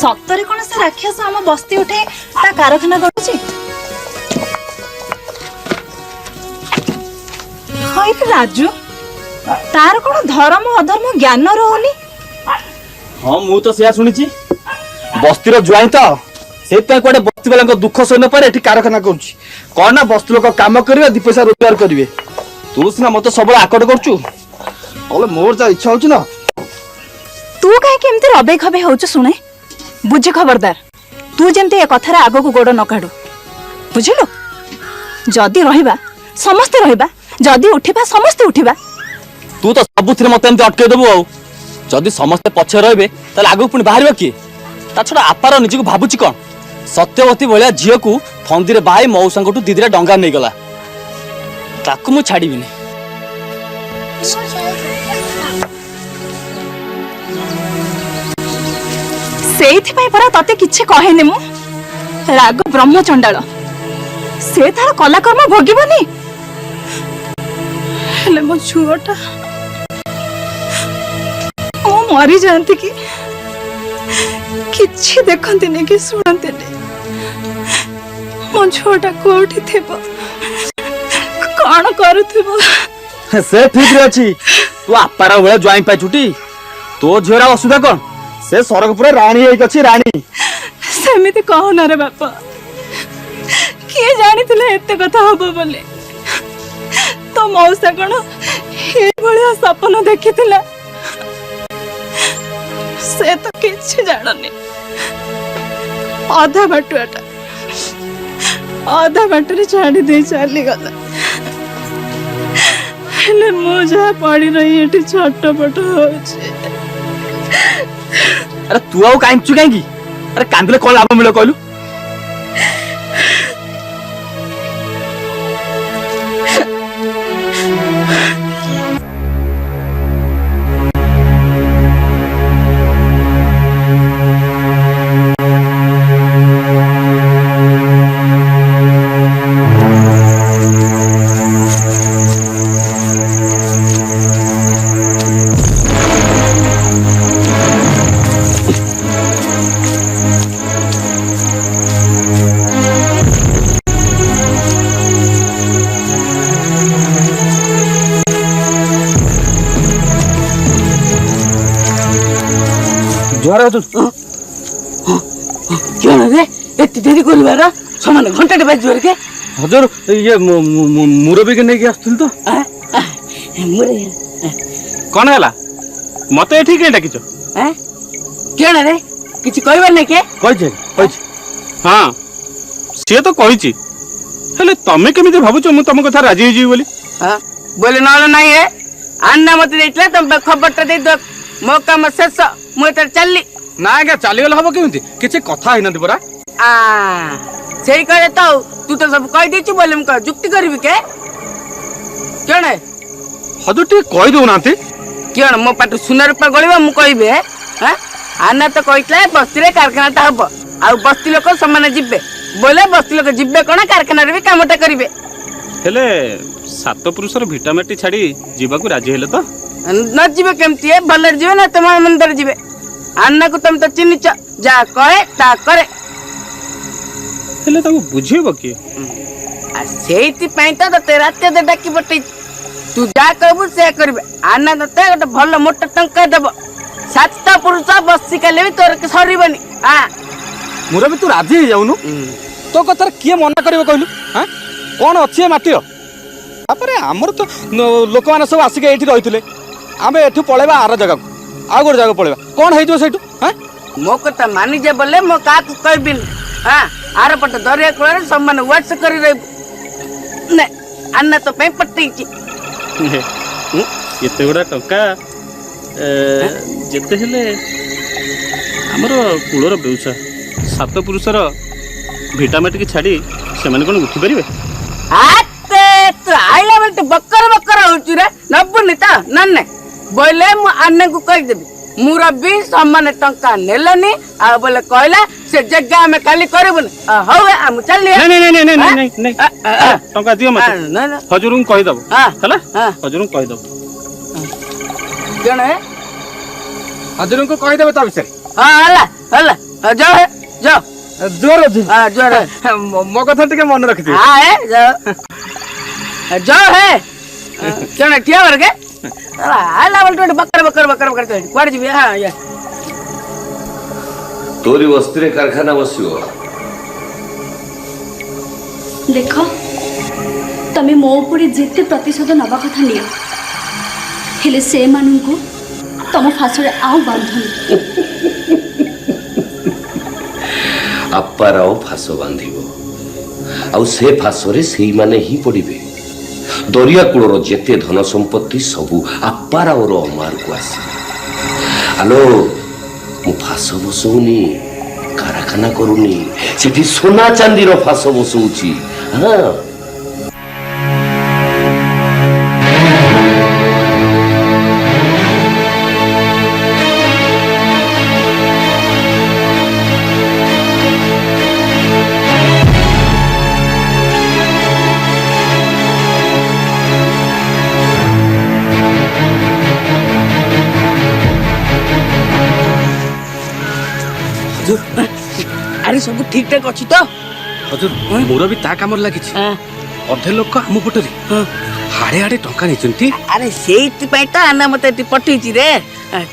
सतरे कौन से राक्षस आम बस्ती उठे ता कारखाना करुची हाय राजू तार कौन धर्म अधर्म ज्ञान रोनी। हाँ मु तो से शुणी बस्तीर जुआई तो से कुआडे बस्ती वाला दुख सही न पारे कारखाना करुच्ची कौन ना बस्ती लोक काम करेंगे दी पैसा रोजगार करेंगे तू सीना मत सब आकट करुचु मोर जा इच्छा होची ना तू कहीं रबे खबे हो शुणे बुझे खबरदार तू जमती ए कथार आग को गोड़ न काढ़ू बुझिलु जदि रहिबा समस्ते रहिबा जदि उठिबा समस्ते उठिबा तू तो सबुथिरे मत एमती अटके देबू आ जदि समस्ते पछे रहिबे ताले आगु पुनी बाहरिबा किए ता छडा आपार निज को भाबुची कोन सत्यवती भलिया झियो को फंदी रे बाई मौसांगटू दीदीरा डंगा नै गला ताकू मु छाड़ीबिनी। सेइथि पई परा तते किछि कहेनी मु राग ब्रह्मचंडाल से तार कला कर्म भोगिबनी हेले मो छुआटा ओ मरी जानती कि किछि देखंतिनी कि सुनंतिनी मो छुआटा कोठी थेबो कौन करूथिबो से ठीक रे अछि तू आपार बेला ज्वाइन पाइ छुटी तो झियोरा असुविधा कोन से सरगपुर रानी एक अछि रानी सेमिति कहना रे बापा किए जानिथिले एते कथा हबो बोले तो मौसा कण हे भलिया सपन देखिथिला से तो किछि जाननी आधा बाटरे छाड़ी दे चली गला हेले मो जा पड़ी रही एठी छटपट होछि। अरे तू आउ कांचु कांगी अरे कांदले कोन लाभ मिलो कहलु जोरा तू क्यों रे एते देरी करबार समान घंटाटे बाजि के हजुर ये मुरबी के नहीं आसथिल तो मुरे कोन हला मते एठी के डाकिचो क्यों रे किछि कहबा नै के कहि हां से तो कहिची हेले तमे केमिते भाबुचो मु तम कथा राजी होई जी बोली हां बोले नाले नाही है अन्ना मते देतला तम खबरटा दे दो मो काम शेष मु त चलली ना के चली गल हबो केमिते किछि कथा हिनंती परा सेही करे तो तू तो सब कहि देछु बोले हम जुक्ति करबी के क्यों नै हजुर टी कहि दउ नाते क्यों मो पाट सुना रूपा गळिबा मु कहिबे हां अन्ना तो कहितला बस्ती रे कारखानाटा हबो आ बस्ती लोक समान जिबे बोले बस्ती लोक जिबे कोन कारखाना रे भी कामटा करिवे हेले सात पुरुषर विटामिन छाड़ी जीवाकू राजी हेले तो न जीवे केमती है भले जीवे ना तुम मंदिर जीवे अन्ना को तुम तो चिन्हिच जा कहे ता करे हेले ताको बुझेबो की आ सेहिति पई तो ते राते दे डाकी बटै तू जा कहबू से करबे अन्ना तते गोटे भल मोटा टंका देबो सात पुरुष बस्सी काले भी तोर के सरीबनी हां मुरा भी तू राजी हे जाउनु तो कथर किए मना करबो कहलु हां कोन अछि माटी तापरे हमर तो लोक माने सब आसी के एठी रहितले आमे एठु पळेबा आर जगह आ गोर जगह पळेबा कोन हेजो सेठु हां मो कथा मानि जे बोले मो का को कहबिन हां आर पट दरिया कोरे सम्मान वाट्स करी रे ने अन्ना तो पे पट्टी छी एते गुडा टंका जेते हेले हमर कुळर बेउसा सात पुरुषर विटामिन की छाड़ी से माने कोन उठी परिबे आते तो आइला बेल तो बकर होचु रे नबुनी ता नन्ने बोले मु अन्ने को कहि देबी मुरबी सम्मान टंका नेलनी आ बोले कहला से जगह में खाली करबन होवे हम चल ले नहीं टंका दियो मत हजूर को कहि दबो हला हजूर को कहि दबो जने हजूर को कहि देबो ता विषय हां हला हला जाओ है जाओ ଜୋର ଅଛି हाँ जोर है ମୋ କଥା ଟିକେ ମନେ ରଖିଥିବେ हाँ है जाओ जाओ है क्यों ना ठिया वर्गे आला बोल तो बकर बकर बकर बकर तो क्वाड जी हाँ ये तोरी बस्ती कारखाना बसिव देख तमे मो उपरे जेते प्रतिशोध नवा कथा नियो हेले से मानू तम फासरे आउ बांधनी आपाराओ फास बांधिब आउ से फासरे सेई माने ही पड़िबे दरिया कूलर जेते धन संपत्ति सबु आपाराओर अमार को आसी आलो मु फास बसौनी कारखाना करूनी सेठी सोना चांदी रो फास बसौची हाँ अरे सब ठीक ठाक अच्छी तो हजूर मोर भी ता काम लगी अधे लोक आम पटरी हाड़े हाड़े टंका नहीं अरे सेई पई तो आना मते टी पठेची रे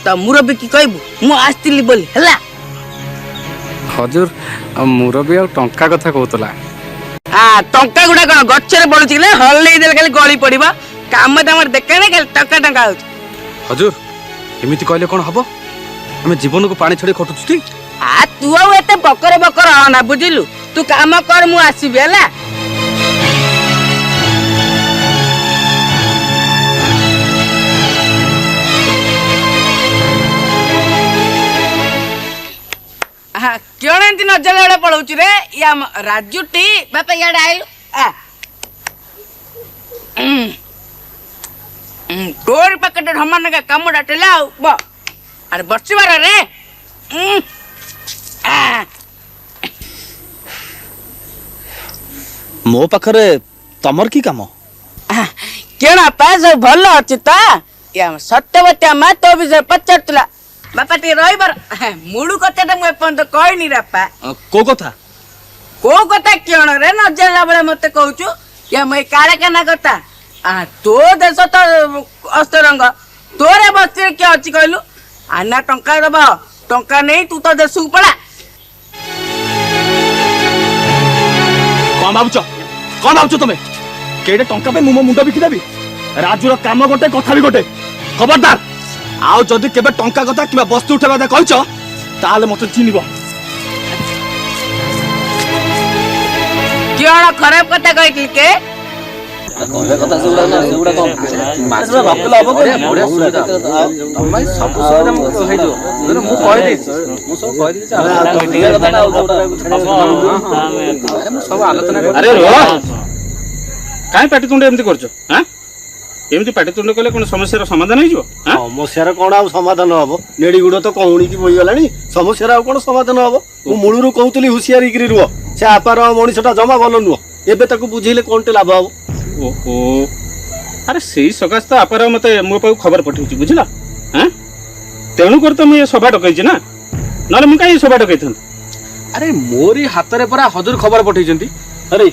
तो मुरबी की कहबू मु आस्तिली बोली हला हजूर मुरबी आ टंका कथा कहतला हाँ टंका गुडा कौन गछरे बढुची ले हल्ले देले खाली गली पड़िबा काम तमर देखे ना खाली टंका टंका होची हजूर एमिति कहले कोन हबो हमें जीवन को पानी छड़ी खटुछु टी आ तू आउ एते बकर बकर ना बुझिलु तू काम कर मु आसीबे हला हाँ क्यों एंती नजर एड़े पड़ौची रे या राजू टी बापा याडे आइलु आ तोर पकड़ ढमान का काम डाटे लाउ ब अरे बच्ची बार रे ମୋ ପାଖରେ ତମର କି କାମ केना पास भल अछि त या सत्यवत्या मा तो विषय पचारतला बापा टी रहिबर मुडु कथाटा म अपन त कहनी रापा କୋଉ କଥା को कथा केण रे न जाला बळे मते कहउछु या मै कारखाना कथा तो देश तो अस्तरंग तोरे बस्ती के अछि कहलु आना टंका दब टंका नहीं तू तो देश पड़ा କଣ ଭାବୁଛ ତମେ କେଡେ ଟଙ୍କା ପାଇଁ ମୁଁ ମୋ ମୁଣ୍ଡ ବିକି ଦେବି ରାଜୁର କାମ ଗୋଟେ କଥା ବି ଗୋଟେ ଖବରଦାର ଆଉ ଯଦି କେବେ ଟଙ୍କା କଥା କିମ୍ବା ବସ୍ତୁ ଉଠେଇବା କଥା କହିଛ ତାହେଲେ ମତେ ଚିହ୍ନିବ केण खराब कथा कहथिल के अरे काहे पाटितुंड एमती करछ हां एमती पाटितुंड कले कोन समस्यार समाधान होइजो हां समस्यार कौन आ समाधान हम नेड़ी गुड़ तो कौणी की बोई गलानी समस्यार आ कौन समाधान हम मु मूलरू कहतली हुसियारी गिरी रुह से आपार मनीषटा जमा भल नुह एबे ताकू बुझेले कोनटे लाभ हम ओहो अरे सेई सकाश तो आपार मते मो पाउ खबर पठौची बुझिला हां तेणु कर तो मैं सभा डकैछि ना नले मु काई सभा डकैथन अरे मोरी हाथ रे परा हजूर खबर पठेइचंती अरे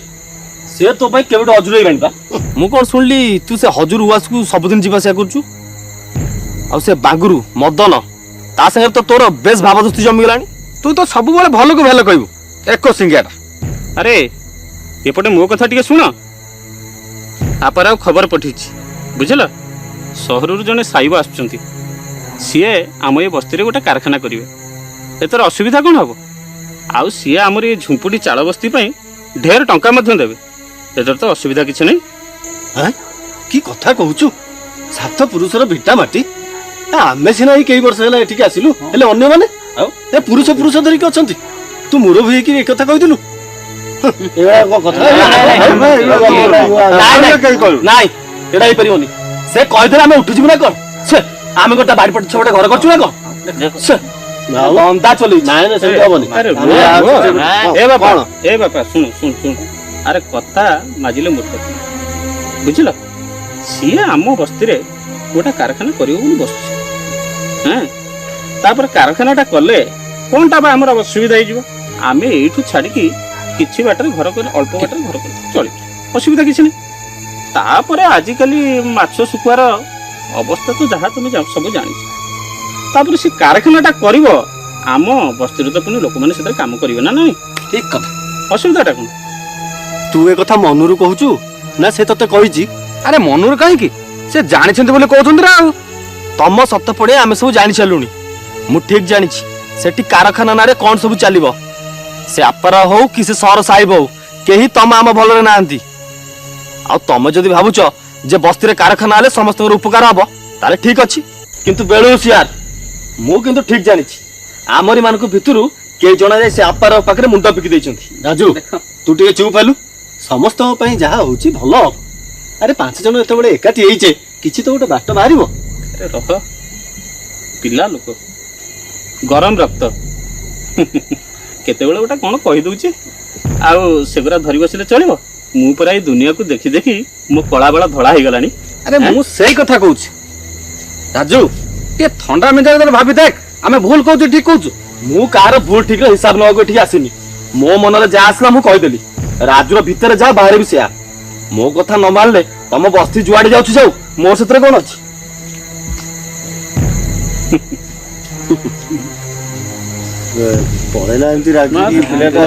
से तो भाई केबे हजूर हेलानी बा मु कोन सुनली तू से हजूर उवास को सबदिन जीवा से करछु आ से बागुरु मदन ता संगे तो तोर बेस भावदस्ती जमी गलानी तू तो सब बेले भलो को भलो कहबू एको सिंगाटा अरे एपटे मो कथा टिके सुन आपार खबर पठेछि बुझला सहरु जने साइब आछुंती सीए आम ए बस्ती रे गोटे कारखाना करिवे एतर असुविधा कोन हबो आउ सीए आमर ए झुंपुटी चाळ बस्ती पई ढेर टंका मध्य देबे एतर तो असुविधा किछ नै हां की कथा कहूचु सात पुरुषर भिटा माटी आमे सिना ई कई वर्ष होला एठिक आसिलु हेले अन्य माने ए पुरुष पुरुष धरि के अछंती तू मुरो भई की एक कथा कहिदिलु एबा को कथा नाइ एडा ही परियोनी से कहिदरा हमें उठु जिबना कर से आमे गोटा बाड़ी पट छोटे घर करछु ना को से अंदा चली नाइ ना सेमती हबनी अरे ए बापा सुन सुन सुन अरे कथा माजिले मूर्ख बुझिल सीए आम बस्ती रे गोटा कारखाना करियो बोली बसुछि हां तापर कारखानाटा कले কোনটা ବା ଆମର ଅସୁବିଧା ହେଇଯିବ ଆମେ ଏଇଠୁ ଛାଡ଼ିକି କିଛି ବାଟରେ ଘର କରି ଅଳ୍ପ ବାଟରେ ଘର କରି ଚଳିବୁ ଅସୁବିଧା କିଛି ନାହିଁ ତାପରେ ଆଜିକାଲି ମାଛ ଶୁଖୁଆର ଅବସ୍ଥା ତ ଯାହା ତମେ ସବୁ ଜାଣିଛ ତାପରେ ସେ କାରଖାନାଟା କରିବ ଆମ ବସ୍ତିରେ ତ ପୁଣି ଲୋକମାନେ ସେଥିରେ କାମ କରିବେ ନା ନାଇଁ ଠିକ କଥା। ଅସୁବିଧାଟା କ'ଣ ତୁ ଏ କଥା ମନରୁ କହୁଛୁ ନା ସେ ତତେ କହିଛି? ଆରେ ମନରୁ କାହିଁକି ସେ ଜାଣିଛନ୍ତି ବୋଲି କହୁଛନ୍ତି ନା ଆଉ ତମ ସତ ପଡେ ଆମେ ସବୁ ଜାଣି ସାରିଲୁଣି ମୁଁ ଠିକ ଜାଣିଛି ସେଠି କାରଖାନା ନାଁରେ କଣ ସବୁ ଚାଲିବ ସେ ଆପାରା ହଉ କି ସେ ସହର ସାହିବ ହଉ କେହି ତମ ଆମ ଭଲରେ ନାହାନ୍ତି ଆଉ ତମେ ଯଦି ଭାବୁଛ ଯେ ବସ୍ତିରେ କାରଖାନା ହେଲେ ସମସ୍ତଙ୍କର ଉପକାର ହବ ତାହେଲେ ଠିକ ଅଛି କିନ୍ତୁ ବେଳୁସି ୟାର ମୁଁ କିନ୍ତୁ ଠିକ ଜାଣିଛି ଆମରି ମାନଙ୍କ ଭିତରୁ କେହି ଜଣା ଯାଇ ସେ ଆପାର ପାଖରେ ମୁଣ୍ଡ ପିକି ଦେଇଛନ୍ତି। ରାଜୁ ତୁ ଟିକେ ଚୁପ ହେଲୁ ସମସ୍ତଙ୍କ ପାଇଁ ଯାହା ହଉଛି ଭଲ ହବ। ଆରେ 5 ଜଣ ଏତେବେଳେ ଏକାଠି ହେଇଛେ କିଛି ତ ଗୋଟେ ବାଟ ବାହାରିବ। ଆରେ ରହ ପିଲା ଲୋକ ଗରମ ରକ୍ତ କେତେବେଳେ ଗୋଟେ କ'ଣ କହିଦଉଛି ଆଉ ସେଗୁରା ଧରି ବସିଲେ ଚଳିବ ମୁଁ ପୁରା ଏଇ ଦୁନିଆକୁ ଦେଖି ଦେଖି ମୋ କଳା ବେଳା ଧଳା ହେଇଗଲାଣି ଆରେ ମୁଁ ସେଇ କଥା କହୁଛି ରାଜୁ ଟିକେ ଥଣ୍ଡା ମିଜାଜରେ ଭାବି ଦେଖ ଆମେ ଭୁଲ କହୁଛୁ ଠିକ କହୁଛୁ ମୁଁ କାହାର ଭୁଲ ଠିକର ହିସାବ ନେବାକୁ ଏଠିକି ଆସିନି ମୋ ମନରେ ଯାହା ଆସିଲା ମୁଁ କହିଦେଲି ରାଜୁର ଭିତରେ ଯାହା ବାହାରେ ବି ସେୟା ମୋ କଥା ନ ମାନିଲେ ତମ ବସ୍ତି ଯୁଆଡେ ଯାଉଛି ଯାଉ ମୋ ସେଥିରେ କଣ ଅଛି ପଳେଇଲା ଏମିତି ରାଗିକି ପିଲାଟା